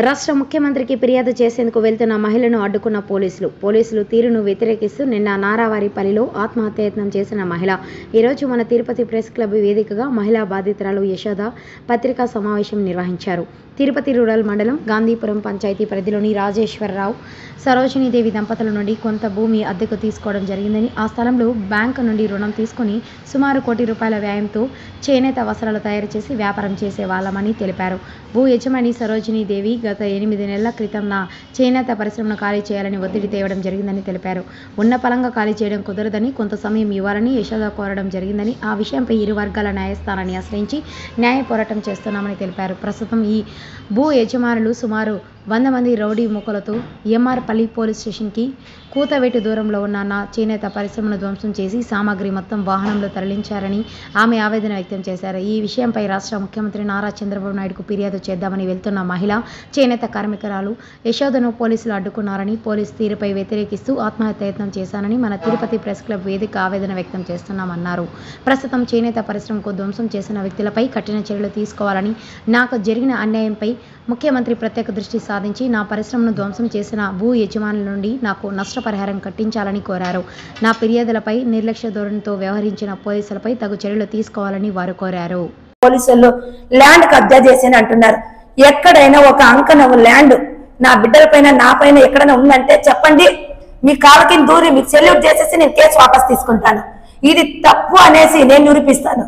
రాష్ట్ర ముఖ్యమంత్రికి ఫిర్యాదు చేసేందుకు వెళ్తున్న మహిళను అడ్డుకున్న పోలీసులు తీరును వ్యతిరేకిస్తూ నిన్న నారావారిపల్లిలో ఆత్మహత్యాయత్నం చేసిన మహిళ ఈరోజు మన తిరుపతి ప్రెస్ క్లబ్ వేదికగా మహిళా బాధితురాలు యశోద పత్రికా సమావేశం నిర్వహించారు. తిరుపతి రూరల్ మండలం గాంధీపురం పంచాయతీ పరిధిలోని రాజేశ్వరరావు, సరోజినీదేవి దంపతుల నుండి కొంత భూమి అద్దెకు తీసుకోవడం జరిగిందని, ఆ స్థలంలో బ్యాంకు నుండి రుణం తీసుకుని సుమారు ₹1 కోటి వ్యయంతో చేనేత వస్త్రాలు తయారు చేసి వ్యాపారం చేసే వాళ్ళమని తెలిపారు. భూ యజమాని సరోజినీదేవి గత 8 నెలల క్రితం నా చేనేత పరిశ్రమను ఖాళీ చేయాలని ఒత్తిడి తేవడం జరిగిందని తెలిపారు. ఉన్న పలంగా ఖాళీ చేయడం కుదరదని, కొంత సమయం ఇవ్వాలని యశోద కోరడం జరిగిందని, ఆ విషయంపై ఇరు వర్గాల న్యాయస్థానాన్ని ఆశ్రయించి న్యాయ పోరాటం చేస్తున్నామని తెలిపారు. ప్రస్తుతం ఈ భూ యజమానులు సుమారు 100 మంది రౌడీ మూకలతో ఎంఆర్పల్లి పోలీస్ స్టేషన్కి కూతవేటు దూరంలో ఉన్న నా చేనేత పరిశ్రమను ధ్వంసం చేసి సామాగ్రి మొత్తం వాహనంలో తరలించారని ఆమె ఆవేదన వ్యక్తం చేశారు. ఈ విషయంపై రాష్ట్ర ముఖ్యమంత్రి నారా చంద్రబాబు నాయుడుకు ఫిర్యాదు చేద్దామని వెళ్తున్న మహిళ చేనేత కార్మికురాలు యశోదను పోలీసులు అడ్డుకున్నారని, పోలీసు తీరుపై వ్యతిరేకిస్తూ ఆత్మహత్యాయత్నం చేశానని మన తిరుపతి ప్రెస్ క్లబ్ వేదిక ఆవేదన వ్యక్తం చేస్తున్నామన్నారు. ప్రస్తుతం చేనేత పరిశ్రమకు ధ్వంసం చేసిన వ్యక్తులపై కఠిన చర్యలు తీసుకోవాలని, నాకు జరిగిన అన్యాయంపై ముఖ్యమంత్రి ప్రత్యేక దృష్టి సాధించి నా పరిశ్రమను ధ్వంసం చేసిన భూ యజమానుల నుండి నాకు నష్టపరిహారం కట్టించాలని కోరారు. నా ఫిర్యాదులపై నిర్లక్ష్య ధోరణితో వ్యవహరించిన పోలీసులపై తగు చర్యలు తీసుకోవాలని వారు కోరారు. పోలీసులు ల్యాండ్ కబ్జా చేసేని అంటున్నారు. ఎక్కడైనా ఒక అంకన ల్యాండ్ నా బిడ్డల పైన నా పైన ఎక్కడైనా ఉందంటే చెప్పండి, మీ కాళ్ళకి దూరి మీకు సెల్యూట్ చేసేసి నేను కేసు వాపస్ తీసుకుంటాను. ఇది తప్పు అనేసి నేను నిరూపిస్తాను.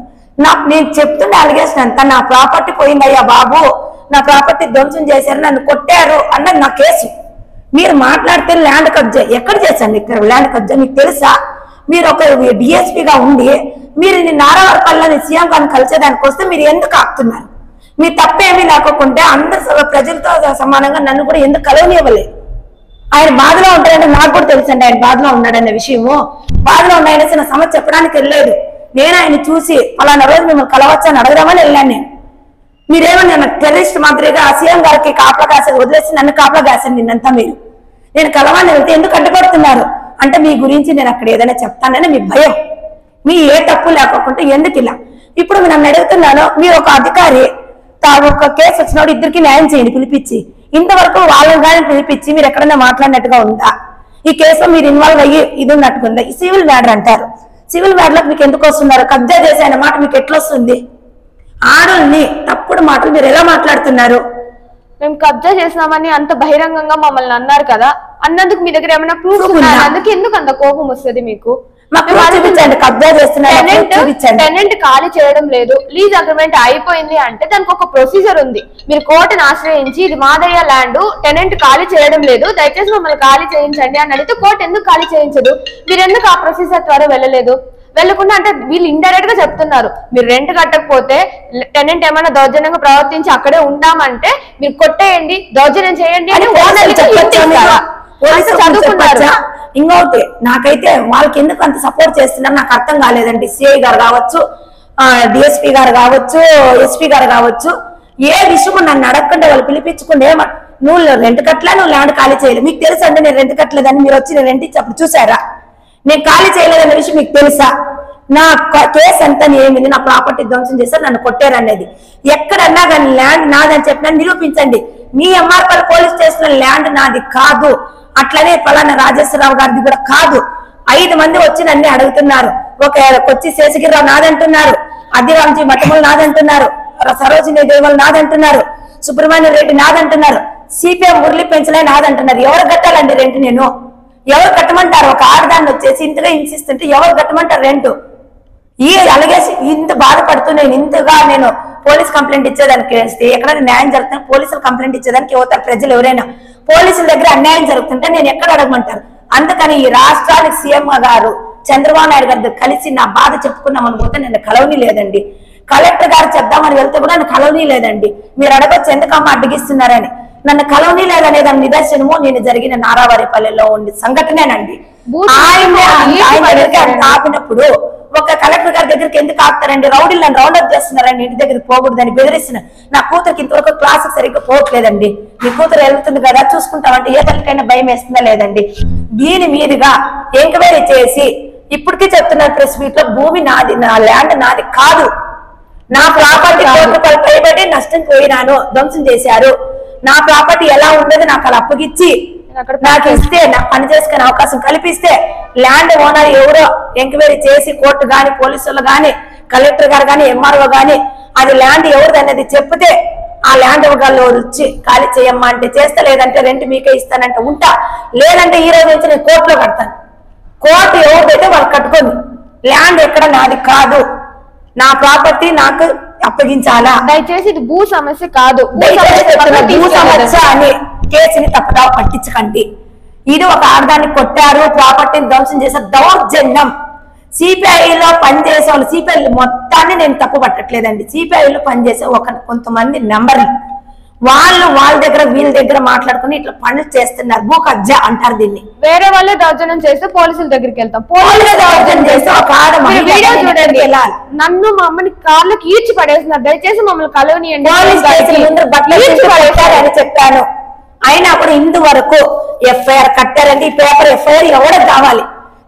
నేను చెప్తుండే అలిగేషన్ అంతా నా ప్రాపర్టీ పోయిందయ్యా బాబు, నా ప్రాపర్టీ ధ్వంసం చేశారు, నన్ను కొట్టారు అన్నది నా కేసు. మీరు మాట్లాడితే ల్యాండ్ కబ్జా ఎక్కడ చేశాను? ఇక్కడ ల్యాండ్ కబ్జా మీకు తెలుసా? మీరు ఒక డిఎస్పీగా ఉండి మీరు నారావారిపల్లిని సీఎం గారిని కలిసేదానికి వస్తే మీరు ఎందుకు ఆపుతున్నారు? మీ తప్పేమీ లేకపోతే అందరు ప్రజలతో సమానంగా నన్ను కూడా ఎందుకు కలవనివ్వలేదు? ఆయన బాధలో ఉంటాడంటే నాకు కూడా తెలుసండి, ఆయన బాధలో ఉన్నాడన్న విషయము. బాధలో ఉన్నాయనేసి నా సమస్య చెప్పడానికి వెళ్ళలేదు. నేను ఆయన చూసి పలానా రోజు మిమ్మల్ని కలవచ్చని అడగదామని వెళ్ళాను. నేను మీరేమన్నా నాకు టెర్రరిస్ట్ మాదిరిగా సీఎం గారికి కాపలా కాసేది వదిలేసి నన్ను కాపలా కాసాను నిన్నంతా. నేను కలవాలని వెళ్తే ఎందుకు అడ్డుపడుతున్నారు అంటే మీ గురించి నేను అక్కడ ఏదైనా చెప్తానని మీ భయం. మీ ఏ తప్పు లేకపోతే ఎందుకు ఇలా? ఇప్పుడు నన్ను అడుగుతున్నాను, మీరు ఒక అధికారి ఒక కేసు వచ్చినప్పుడు ఇద్దరికి న్యాయం చేయండి పిలిపించి. ఇంతవరకు వాళ్ళని కానీ పిలిపించి మీరు ఎక్కడైనా మాట్లాడినట్టుగా ఉందా? ఈ కేసులో మీరు ఇన్వాల్వ్ అయ్యి ఇది ఉన్నట్టుకుందా? ఈ సివిల్ మ్యాటర్ అంటారు. సివిల్ మ్యాటర్లకు మీకు ఎందుకు వస్తున్నారు? కబ్జా చేసే అనే మాట మీకు ఎట్లా వస్తుంది? ఆడల్ని తప్పుడు మాటలు మీరు ఎలా మాట్లాడుతున్నారు? మేము కబ్జా చేసినామని అంత బహిరంగంగా మమ్మల్ని అన్నారు కదా, అన్నందుకు మీ దగ్గర ఏమైనా ప్రూఫ్ ఉన్నాయా? అందుకు ఎందుకు అంత కోపం వస్తుంది మీకు? టెనెంట్ ఖాళీ చేయడం లేదు, లీజ్ అగ్రిమెంట్ అయిపోయింది అంటే దానికి ఒక ప్రొసీజర్ ఉంది. మీరు కోర్టును ఆశ్రయించి ఇది మాదయ్య ల్యాండ్, టెనెంట్ ఖాళీ చేయడం లేదు, దయచేసి మమ్మల్ని ఖాళీ చేయించండి అని అడిగితే కోర్టు ఎందుకు ఖాళీ చేయించదు? మీరు ఎందుకు ఆ ప్రొసీజర్ ద్వారా వెళ్ళలేదు? వెళ్ళకుండా అంటే వీళ్ళు ఇండైరెక్ట్ గా చెప్తున్నారు, మీరు రెంట్ కట్టకపోతే టెనెంట్ ఏమైనా దౌర్జన్యంగా ప్రవర్తించి అక్కడే ఉంటామంటే మీరు కొట్టేయండి, దౌర్జన్యం చేయండి అని చదువుకున్నారు. ఇంకొకటి నాకైతే వాళ్ళకి ఎందుకు అంత సపోర్ట్ చేస్తున్నారు నాకు అర్థం కాలేదండి. సిఐ గారు కావచ్చు, డిఎస్పీ గారు కావచ్చు, ఎస్పీ గారు కావచ్చు, ఏ విషయం నన్ను అడగకుండా వాళ్ళు పిలిపించుకుంటే నువ్వు రెంట్ కట్టలే, నువ్వు ల్యాండ్ ఖాళీ చేయలేదు. మీకు తెలుసా అండి నేను రెంట్ కట్టలేదని? మీరు వచ్చి నేను రెంట్ ఇచ్చి అప్పుడు చూసారా? నేను ఖాళీ చేయలేదన్న విషయం మీకు తెలుసా? నా కేసు అంతా ఏమింది, నా ప్రాపర్టీ ధ్వంసం చేశారు, నన్ను కొట్టారు అనేది. ఎక్కడన్నా కానీ ల్యాండ్ నాదని చెప్పినా నిరూపించండి. మీ ఎంఆర్పల్లి పోలీస్ స్టేషన్ ల్యాండ్ నాది కాదు, అట్లనే పలానా రాజేశ్వరరావు గారిది కూడా కాదు. 5 మంది వచ్చి నన్ను అడుగుతున్నారు. ఒక కొచ్చి శేషగిరిరావు నాదంటున్నారు, అదిరాంజీ మఠములు నాదంటున్నారు, సరోజినీ దేవలు నాదంటున్నారు, సుబ్రహ్మణ్య రెడ్డి నాదంటున్నారు, సిపిఎం మురళి పెంచలే నాదంటున్నారు. ఎవరు కట్టాలండి రెంట్? నేను ఎవరు కట్టమంటారు? ఒక ఆడదాన్ని వచ్చేసి ఇంతగా హింసిస్తుంటే ఎవరు కట్టమంటారు రెంట్? ఈ అలాగేసి ఇంత బాధపడుతూ నేను పోలీస్ కంప్లైంట్ ఇచ్చేదానికి వస్తే ఎక్కడైనా న్యాయం జరుగుతుంది, పోలీసులు కంప్లైంట్ ఇచ్చేదానికి అవుతారు ప్రజలు. ఎవరైనా పోలీసుల దగ్గర అన్యాయం జరుగుతుంటే నేను ఎక్కడ అడగమంటారు? అందుకని ఈ రాష్ట్రానికి సీఎం గారు చంద్రబాబు నాయుడు గారి కలిసి నా బాధ చెప్పుకున్నాం అనుకుంటే నేను కలవని లేదండి. కలెక్టర్ గారు చెప్దామని వెళ్తే కూడా నన్ను కలవని లేదండి. మీరు అడగొచ్చు ఎందుకమ్మా అడ్డగిస్తున్నారని. నన్ను కలవని లేదనేది నిదర్శనము నేను జరిగిన నారావారిపల్లెలో ఉండే సంఘటనేనండి. ఆయన ఆపినప్పుడు ఒక కలెక్టర్ గారి దగ్గరికి ఎందుకు ఆపుతారండి? రౌడీలు నన్ను రౌండప్ చేస్తున్నారండి, ఇంటి దగ్గరికి పోకూడదని బెదిరిస్తున్నారు. నా కూతురికి ఇంతవరకు క్లాసు సరిగ్గా పోవట్లేదండి. మీ కూతురు వెళ్తుంది కదా చూసుకుంటామంటే ఏ తల్లికైనా భయం వేస్తుందా? లేదండి. దీని మీదుగా ఎంక్వైరీ చేసి ఇప్పటికీ చెప్తున్నారు ప్రెస్ మీట్ లో, భూమి నాది, నా ల్యాండ్ నాది కాదు, నా ప్రాపర్టీ కోర్టు పైబడి నష్టం పోయినాను, ధ్వంసం చేశారు, నా ప్రాపర్టీ ఎలా ఉండేది నాకు అలా అప్పగిచ్చి నాకు ఇస్తే నాకు పని చేసుకునే అవకాశం కల్పిస్తే ల్యాండ్ ఓనర్ ఎవరో ఎంక్వైరీ చేసి కోర్టు గాని పోలీసులు గాని కలెక్టర్ గారు గాని ఎంఆర్ఓ గాని అది ల్యాండ్ ఎవరిది అనేది చెప్తే ఆ ల్యాండ్ వాళ్ళు వచ్చి ఖాళీ చేయమ్మా అంటే చేస్తా, లేదంటే రెంట్ మీకే ఇస్తానంటే ఉంటా, లేదంటే ఈ రోజు నుంచి నేను కోర్టులో కడతాను. కోర్టు ఎవరిదైతే వాళ్ళు కట్టుకోండి, ల్యాండ్ ఎక్కడ నాది కాదు, నా ప్రాపర్టీ నాకు అప్పగించాలా. దయచేసి ఇది భూ సమస్య కాదు, భూ సమస్య అని కేసుని తప్పుదావ పట్టించకండి. ఇది ఒక ఆడదాన్ని కొట్టారు, ప్రాపర్టీని ధ్వంసం చేసే దౌర్జన్యం. సిపిఐలో పనిచేసే వాళ్ళు, సిపిఐ మొత్తాన్ని నేను తప్పు పట్టట్లేదండి, సిపిఐలో పనిచేసే కొంతమంది నెంబర్లు వాళ్ళు వాళ్ళ దగ్గర వీళ్ళ దగ్గర మాట్లాడుకుని ఇట్లా పనులు చేస్తున్నారు. భూ కబ్జా అంటారు దీన్ని. వేరే వాళ్ళే దౌర్జన్యం చేస్తే పోలీసుల దగ్గరికి వెళ్తాం. దౌర్జన్యం చేస్తే ఒక ఆడ చూడండి, నన్ను మా అమ్మని కార్లకు ఈడ్చి పడేస్తున్నారు. దయచేసి మమ్మల్ని కలవనియండి. అని చెప్పాను, అయినా కూడా ఇంతవరకు ఎఫ్ఐఆర్ కట్టారండి. ఈ పేపర్ ఎఫ్ఐఆర్ ఎవరికి కావాలి,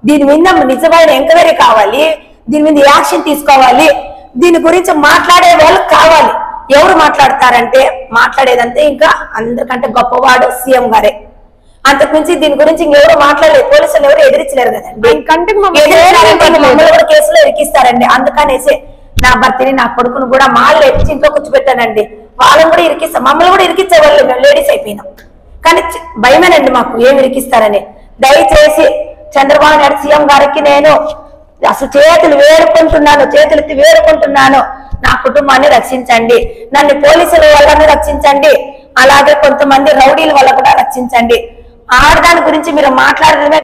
దీని మీద నిజమైన ఎంక్వైరీ కావాలి, దీని మీద యాక్షన్ తీసుకోవాలి, దీని గురించి మాట్లాడే వాళ్ళు కావాలి. ఎవరు మాట్లాడతారంటే మాట్లాడేదంటే ఇంకా అందరికంటే గొప్పవాడు సీఎం గారే. అంతకుమించి దీని గురించి ఇంకెవరు మాట్లాడలేదు, పోలీసులు ఎవరు ఎదిరించలేరు కదండి. మమ్మల్ని కూడా కేసులో ఇరికిస్తారండి. అందుకనేసి నా భర్తని నా కొడుకును కూడా మాళ్ళు ఎత్తి ఇంట్లో కూర్చోబెట్టానండి. వాళ్ళని కూడా ఇరికిస్తాం, మమ్మల్ని కూడా ఇరికించేవాళ్ళు, మేము లేడీస్ అయిపోయినాం. కానీ భయమేనండి మాకు ఏమి ఇరికిస్తారని. దయచేసి చంద్రబాబు నాయుడు సీఎం గారికి నేను అసలు చేతులు వేడుకుంటున్నాను, నా కుటుంబాన్ని రక్షించండి, నన్ను పోలీసుల వల్ల రక్షించండి, అలాగే కొంతమంది రౌడీల వల్ల కూడా రక్షించండి. ఆడదాని గురించి మీరు మాట్లాడడమే